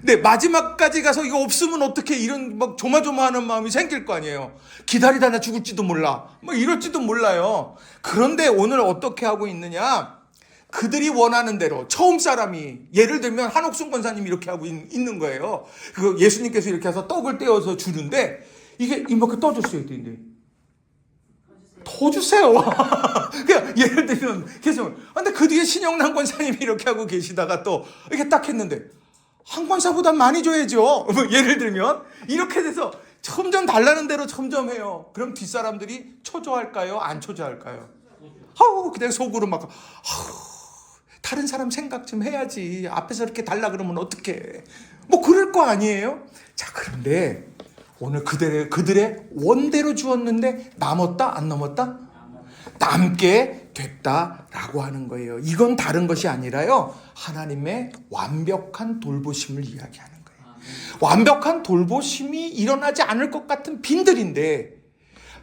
네, 마지막까지 가서 이거 없으면 어떻게, 이런 막 조마조마하는 마음이 생길 거 아니에요. 기다리다 나 죽을지도 몰라, 뭐 이럴지도 몰라요. 그런데 오늘 어떻게 하고 있느냐? 그들이 원하는 대로 처음 사람이, 예를 들면 한옥순 권사님이 이렇게 하고 있는 거예요. 그 예수님께서 이렇게 해서 떡을 떼어서 주는데 이게 이만큼 떠줬어야 되는데 더 주세요. 그냥 예를 들면 계속, 근데 그 뒤에 신영남 권사님이 이렇게 하고 계시다가 또 이렇게 딱 했는데 한 권사보다 많이 줘야죠. 예를 들면 이렇게 돼서 점점 달라는 대로 점점 해요. 그럼 뒷사람들이 초조할까요? 안 초조할까요? 그냥 속으로 막 다른 사람 생각 좀 해야지. 앞에서 이렇게 달라 그러면 어떡해. 뭐 그럴 거 아니에요? 자, 그런데 오늘 그들의 원대로 주었는데 남았다? 안 남았다? 남게 됐다라고 하는 거예요. 이건 다른 것이 아니라요, 하나님의 완벽한 돌보심을 이야기하는 거예요. 완벽한 돌보심이 일어나지 않을 것 같은 빈들인데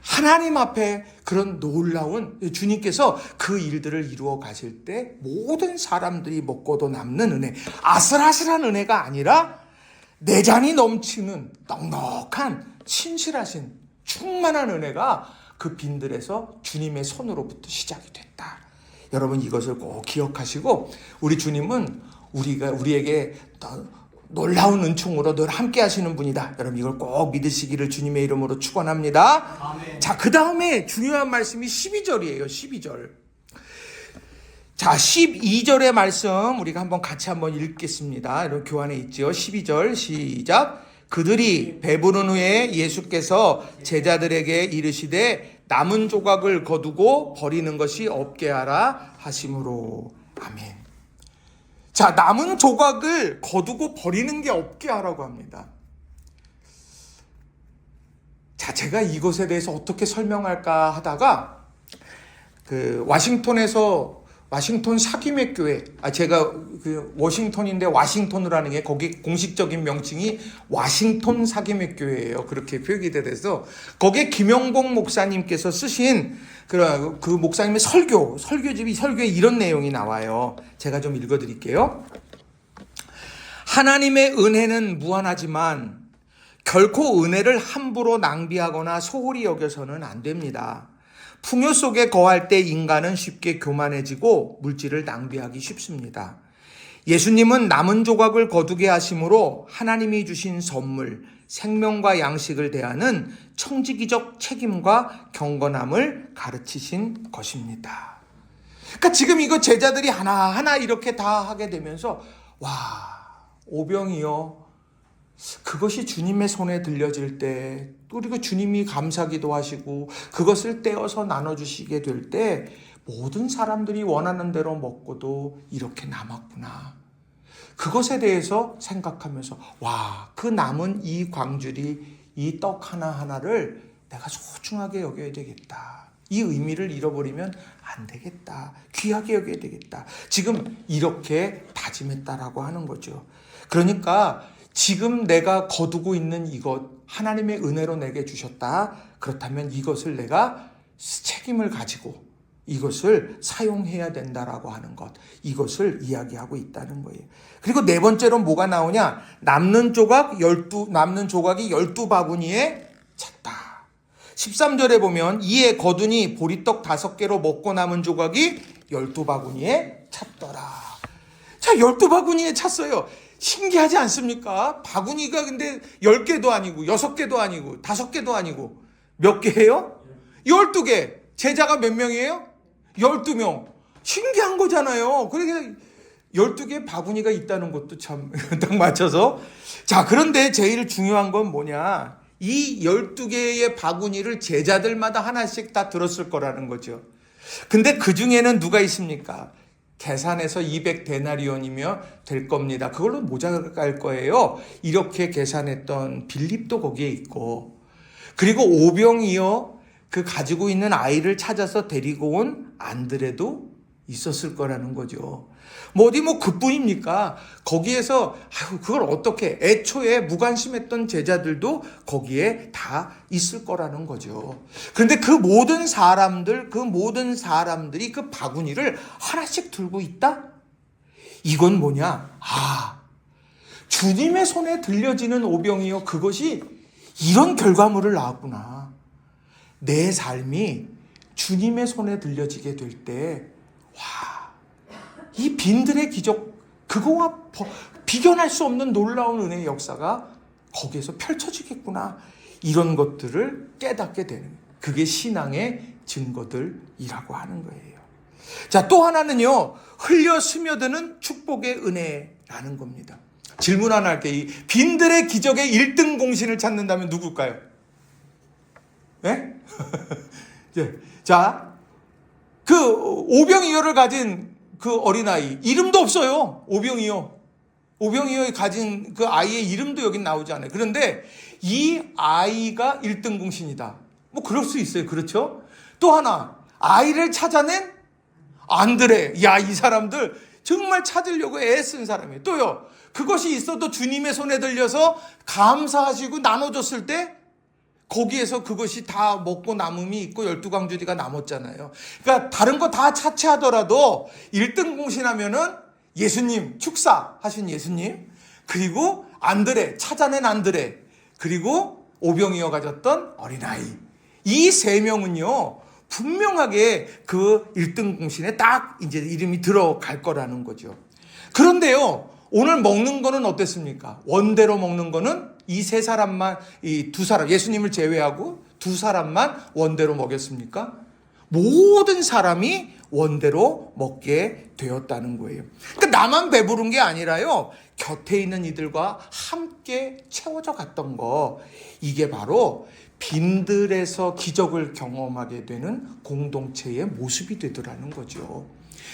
하나님 앞에 그런 놀라운, 주님께서 그 일들을 이루어 가실 때 모든 사람들이 먹고도 남는 은혜, 아슬아슬한 은혜가 아니라 내장이 넘치는 넉넉한 친실하신 충만한 은혜가 그 빈들에서 주님의 손으로부터 시작이 됐다. 여러분, 이것을 꼭 기억하시고, 우리 주님은 우리에게 놀라운 은총으로 늘 함께 하시는 분이다. 여러분, 이걸 꼭 믿으시기를 주님의 이름으로 축원합니다. 아멘. 자, 그 다음에 중요한 말씀이 12절이에요. 12절. 자, 12절의 말씀 우리가 같이 한번 읽겠습니다. 이런 교환에 있죠. 12절 시작. 그들이 배부른 후에 예수께서 제자들에게 이르시되 남은 조각을 거두고 버리는 것이 없게 하라 하심으로. 아멘. 자, 남은 조각을 거두고 버리는 게 없게 하라고 합니다. 자, 제가 이것에 대해서 어떻게 설명할까 하다가 워싱턴 사김의 교회, 제가 워싱턴인데 워싱턴으로 하는 게 거기 공식적인 명칭이 워싱턴 사김의 교회예요. 그렇게 표기가 돼서 거기에 김영복 목사님께서 쓰신 그 목사님의 설교에 이런 내용이 나와요. 제가 좀 읽어드릴게요. 하나님의 은혜는 무한하지만 결코 은혜를 함부로 낭비하거나 소홀히 여겨서는 안 됩니다. 풍요 속에 거할 때 인간은 쉽게 교만해지고 물질을 낭비하기 쉽습니다. 예수님은 남은 조각을 거두게 하심으로 하나님이 주신 선물, 생명과 양식을 대하는 청지기적 책임과 경건함을 가르치신 것입니다. 그러니까 지금 이거 제자들이 하나하나 이렇게 다 하게 되면서 오병이여, 그것이 주님의 손에 들려질 때, 그리고 주님이 감사기도 하시고 그것을 떼어서 나눠주시게 될 때 모든 사람들이 원하는 대로 먹고도 이렇게 남았구나. 그것에 대해서 생각하면서 그 남은 이 광주리, 이 떡 하나하나를 내가 소중하게 여겨야 되겠다. 이 의미를 잃어버리면 안 되겠다. 귀하게 여겨야 되겠다. 지금 이렇게 다짐했다라고 하는 거죠. 그러니까 지금 내가 거두고 있는 이것, 하나님의 은혜로 내게 주셨다. 그렇다면 이것을 내가 책임을 가지고 이것을 사용해야 된다라고 하는 것, 이것을 이야기하고 있다는 거예요. 그리고 네 번째로 뭐가 나오냐? 남는 조각이 12바구니에 찼다. 13절에 보면 이에 거두니 보리떡 5개로 먹고 남은 조각이 12바구니에 찼더라. 자, 12바구니에 찼어요. 신기하지 않습니까? 바구니가 근데 10개도 아니고 6개도 아니고 5개도 아니고 몇 개예요? 12개. 제자가 몇 명이에요? 12명. 신기한 거잖아요. 그러니까 12개 바구니가 있다는 것도 참 딱 맞춰서. 자, 그런데 제일 중요한 건 뭐냐? 이 12개의 바구니를 제자들마다 하나씩 다 들었을 거라는 거죠. 근데 그 중에는 누가 있습니까? 계산해서 200데나리온이면 될 겁니다. 그걸로 모자랄 거예요. 이렇게 계산했던 빌립도 거기에 있고, 그리고 오병이어 그 가지고 있는 아이를 찾아서 데리고 온 안드레도 있었을 거라는 거죠. 어디 그뿐입니까? 거기에서 그걸 어떻게, 애초에 무관심했던 제자들도 거기에 다 있을 거라는 거죠. 그런데 그 모든 사람들이 그 바구니를 하나씩 들고 있다? 이건 뭐냐? 주님의 손에 들려지는 오병이요, 그것이 이런 결과물을 낳았구나. 내 삶이 주님의 손에 들려지게 될 때, 이 빈들의 기적, 그거와 비견할 수 없는 놀라운 은혜의 역사가 거기에서 펼쳐지겠구나. 이런 것들을 깨닫게 되는, 그게 신앙의 증거들이라고 하는 거예요. 자, 또 하나는요, 흘려 스며드는 축복의 은혜라는 겁니다. 질문 하나 할게요. 이 빈들의 기적의 1등 공신을 찾는다면 누굴까요? 네? 자, 그 오병이어를 가진 그 어린아이, 이름도 없어요. 오병이어에 가진 그 아이의 이름도 여긴 나오지 않아요. 그런데 이 아이가 1등 공신이다. 그럴 수 있어요. 그렇죠? 또 하나, 아이를 찾아낸 안드레. 이 사람들 정말 찾으려고 애쓴 사람이에요. 또요, 그것이 있어도 주님의 손에 들려서 감사하시고 나눠줬을 때 거기에서 그것이 다 먹고 남음이 있고 12광주리가 남았잖아요. 그러니까 다른 거 다 차치하더라도 1등 공신하면은 예수님, 축사하신 예수님, 그리고 안드레, 찾아낸 안드레, 그리고 오병이어 가졌던 어린아이. 이 세 명은요, 분명하게 그 1등 공신에 딱 이제 이름이 들어갈 거라는 거죠. 그런데요, 오늘 먹는 거는 어땠습니까? 원대로 먹는 거는 이 세 사람만, 이 두 사람, 예수님을 제외하고 두 사람만 원대로 먹였습니까? 모든 사람이 원대로 먹게 되었다는 거예요. 그러니까 나만 배부른 게 아니라요, 곁에 있는 이들과 함께 채워져 갔던 거, 이게 바로 빈들에서 기적을 경험하게 되는 공동체의 모습이 되더라는 거죠.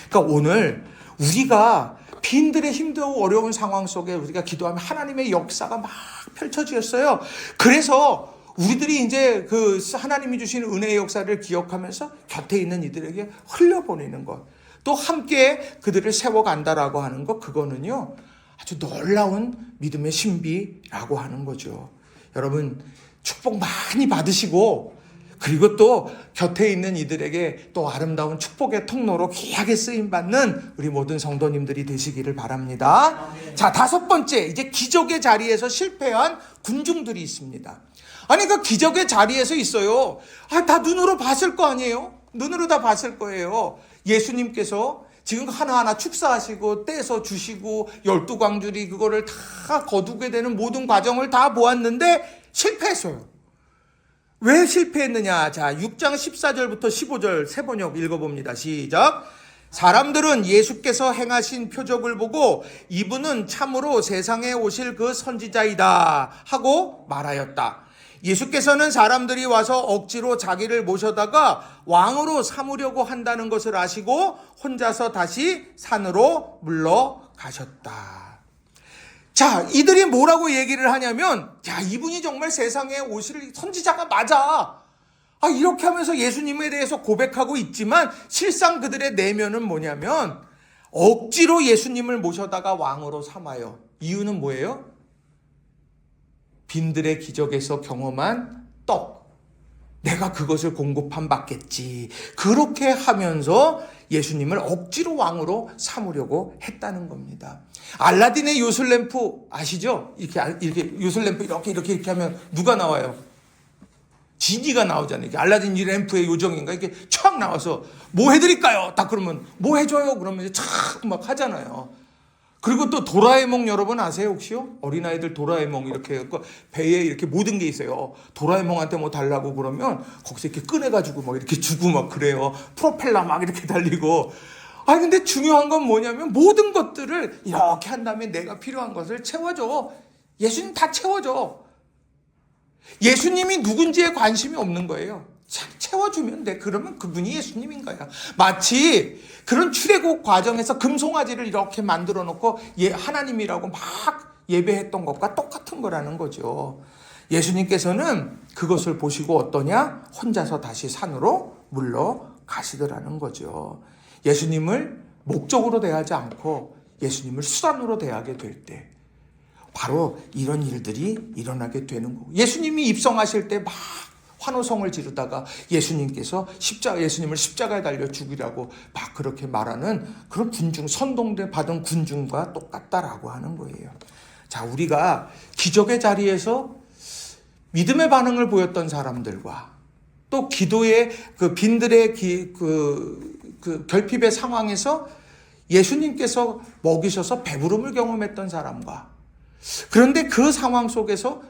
그러니까 오늘 우리가 빈들의 힘들고 어려운 상황 속에 우리가 기도하면 하나님의 역사가 막 펼쳐지겠어요. 그래서 우리들이 이제 그 하나님이 주신 은혜의 역사를 기억하면서 곁에 있는 이들에게 흘려보내는 것, 또 함께 그들을 세워간다라고 하는 것, 그거는요 아주 놀라운 믿음의 신비라고 하는 거죠. 여러분 축복 많이 받으시고, 그리고 또 곁에 있는 이들에게 또 아름다운 축복의 통로로 귀하게 쓰임받는 우리 모든 성도님들이 되시기를 바랍니다. 자, 5번째, 이제 기적의 자리에서 실패한 군중들이 있습니다. 아니, 그 기적의 자리에서 있어요. 다 눈으로 봤을 거 아니에요? 눈으로 다 봤을 거예요. 예수님께서 지금 하나하나 축사하시고 떼서 주시고 12광줄이 그거를 다 거두게 되는 모든 과정을 다 보았는데 실패했어요. 왜 실패했느냐? 자, 6장 14절부터 15절 세 번역 읽어봅니다. 시작. 사람들은 예수께서 행하신 표적을 보고 이분은 참으로 세상에 오실 그 선지자이다 하고 말하였다. 예수께서는 사람들이 와서 억지로 자기를 모셔다가 왕으로 삼으려고 한다는 것을 아시고 혼자서 다시 산으로 물러가셨다. 자, 이들이 뭐라고 얘기를 하냐면, 야, 이분이 정말 세상에 오실 선지자가 맞아. 이렇게 하면서 예수님에 대해서 고백하고 있지만 실상 그들의 내면은 뭐냐면 억지로 예수님을 모셔다가 왕으로 삼아요. 이유는 뭐예요? 빈들의 기적에서 경험한 떡, 내가 그것을 공급한 받겠지. 그렇게 하면서 예수님을 억지로 왕으로 삼으려고 했다는 겁니다. 알라딘의 요술램프 아시죠? 이렇게 요술램프 이렇게 하면 누가 나와요? 지니가 나오잖아요. 알라딘 이 램프의 요정인가 이렇게 촥 나와서 뭐 해드릴까요? 딱 그러면 뭐 해줘요? 그러면 촥 막 하잖아요. 그리고 또 도라에몽 여러분 아세요 혹시요? 어린아이들 도라에몽 이렇게 해갖고 배에 이렇게 모든 게 있어요. 도라에몽한테 뭐 달라고 그러면 거기서 이렇게 꺼내가지고 막 이렇게 주고 막 그래요. 프로펠러 막 이렇게 달리고. 근데 중요한 건 뭐냐면 모든 것들을 이렇게 한 다음에 내가 필요한 것을 채워줘. 예수님 다 채워줘. 예수님이 누군지에 관심이 없는 거예요. 채워주면 돼. 그러면 그분이 예수님인 거야. 마치 그런 출애굽 과정에서 금송아지를 이렇게 만들어 놓고 하나님이라고 막 예배했던 것과 똑같은 거라는 거죠. 예수님께서는 그것을 보시고 어떠냐? 혼자서 다시 산으로 물러가시더라는 거죠. 예수님을 목적으로 대하지 않고 예수님을 수단으로 대하게 될 때 바로 이런 일들이 일어나게 되는 거고, 예수님이 입성하실 때 막 환호성을 지르다가 예수님을 십자가에 달려 죽이라고 막 그렇게 말하는 그런 군중, 선동대 받은 군중과 똑같다라고 하는 거예요. 자, 우리가 기적의 자리에서 믿음의 반응을 보였던 사람들과 또 기도의 그 빈들의 그 결핍의 상황에서 예수님께서 먹이셔서 배부름을 경험했던 사람과, 그런데 그 상황 속에서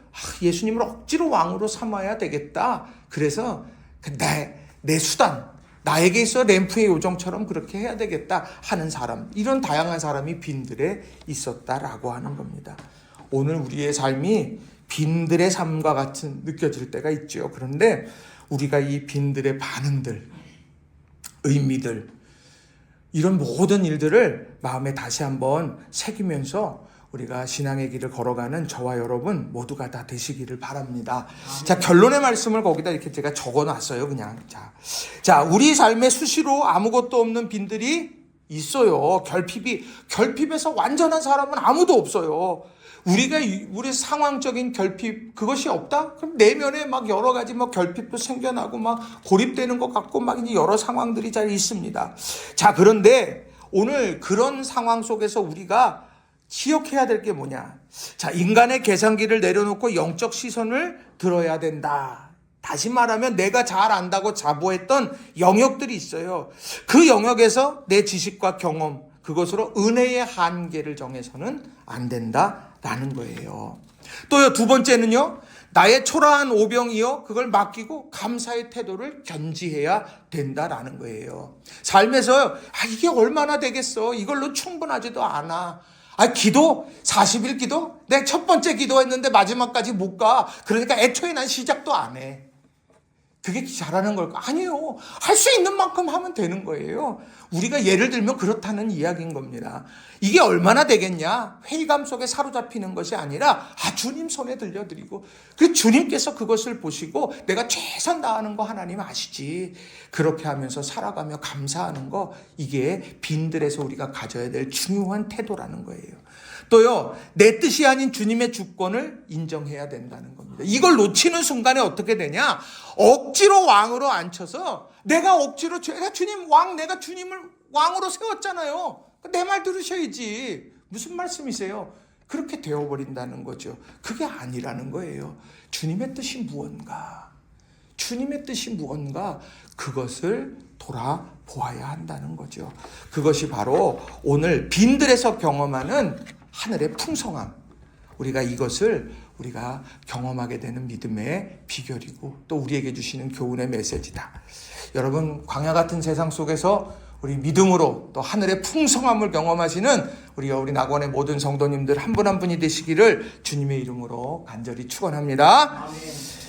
예수님을 억지로 왕으로 삼아야 되겠다. 그래서 내 수단, 나에게 있어 램프의 요정처럼 그렇게 해야 되겠다 하는 사람, 이런 다양한 사람이 빈들에 있었다라고 하는 겁니다. 오늘 우리의 삶이 빈들의 삶과 같은 느껴질 때가 있죠. 그런데 우리가 이 빈들의 반응들, 의미들, 이런 모든 일들을 마음에 다시 한번 새기면서 우리가 신앙의 길을 걸어가는 저와 여러분 모두가 다 되시기를 바랍니다. 자, 결론의 말씀을 거기다 이렇게 제가 적어놨어요. 그냥. 자, 우리 삶에 수시로 아무것도 없는 빈들이 있어요. 결핍에서 완전한 사람은 아무도 없어요. 우리 상황적인 결핍, 그것이 없다? 그럼 내면에 막 여러 가지 막 결핍도 생겨나고 막 고립되는 것 같고 막 이제 여러 상황들이 잘 있습니다. 자, 그런데 오늘 그런 상황 속에서 우리가 기억해야 될 게 뭐냐? 자, 인간의 계산기를 내려놓고 영적 시선을 들어야 된다. 다시 말하면 내가 잘 안다고 자부했던 영역들이 있어요. 그 영역에서 내 지식과 경험, 그것으로 은혜의 한계를 정해서는 안 된다라는 거예요. 또요, 2번째는요. 나의 초라한 오병이요, 그걸 맡기고 감사의 태도를 견지해야 된다라는 거예요. 삶에서 이게 얼마나 되겠어? 이걸로 충분하지도 않아. 기도 40일 기도? 내가 첫 번째 기도했는데 마지막까지 못 가. 그러니까 애초에 난 시작도 안 해. 그게 잘하는 걸까? 아니요. 할 수 있는 만큼 하면 되는 거예요. 우리가 예를 들면 그렇다는 이야기인 겁니다. 이게 얼마나 되겠냐? 회의감 속에 사로잡히는 것이 아니라 주님 손에 들려드리고 그 주님께서 그것을 보시고 내가 최선 다하는 거 하나님 아시지. 그렇게 하면서 살아가며 감사하는 거, 이게 빈들에서 우리가 가져야 될 중요한 태도라는 거예요. 또요, 내 뜻이 아닌 주님의 주권을 인정해야 된다는 겁니다. 이걸 놓치는 순간에 어떻게 되냐? 억지로 왕으로 앉혀서 내가 억지로 주님 왕, 내가 주님을 왕으로 세웠잖아요. 내 말 들으셔야지. 무슨 말씀이세요? 그렇게 되어버린다는 거죠. 그게 아니라는 거예요. 주님의 뜻이 무언가, 주님의 뜻이 무언가, 그것을 돌아보아야 한다는 거죠. 그것이 바로 오늘 빈들에서 경험하는 하늘의 풍성함, 우리가 이것을 우리가 경험하게 되는 믿음의 비결이고 또 우리에게 주시는 교훈의 메시지다. 여러분, 광야 같은 세상 속에서 우리 믿음으로 또 하늘의 풍성함을 경험하시는 우리 낙원의 모든 성도님들 한 분 한 분이 되시기를 주님의 이름으로 간절히 축원합니다. 아멘.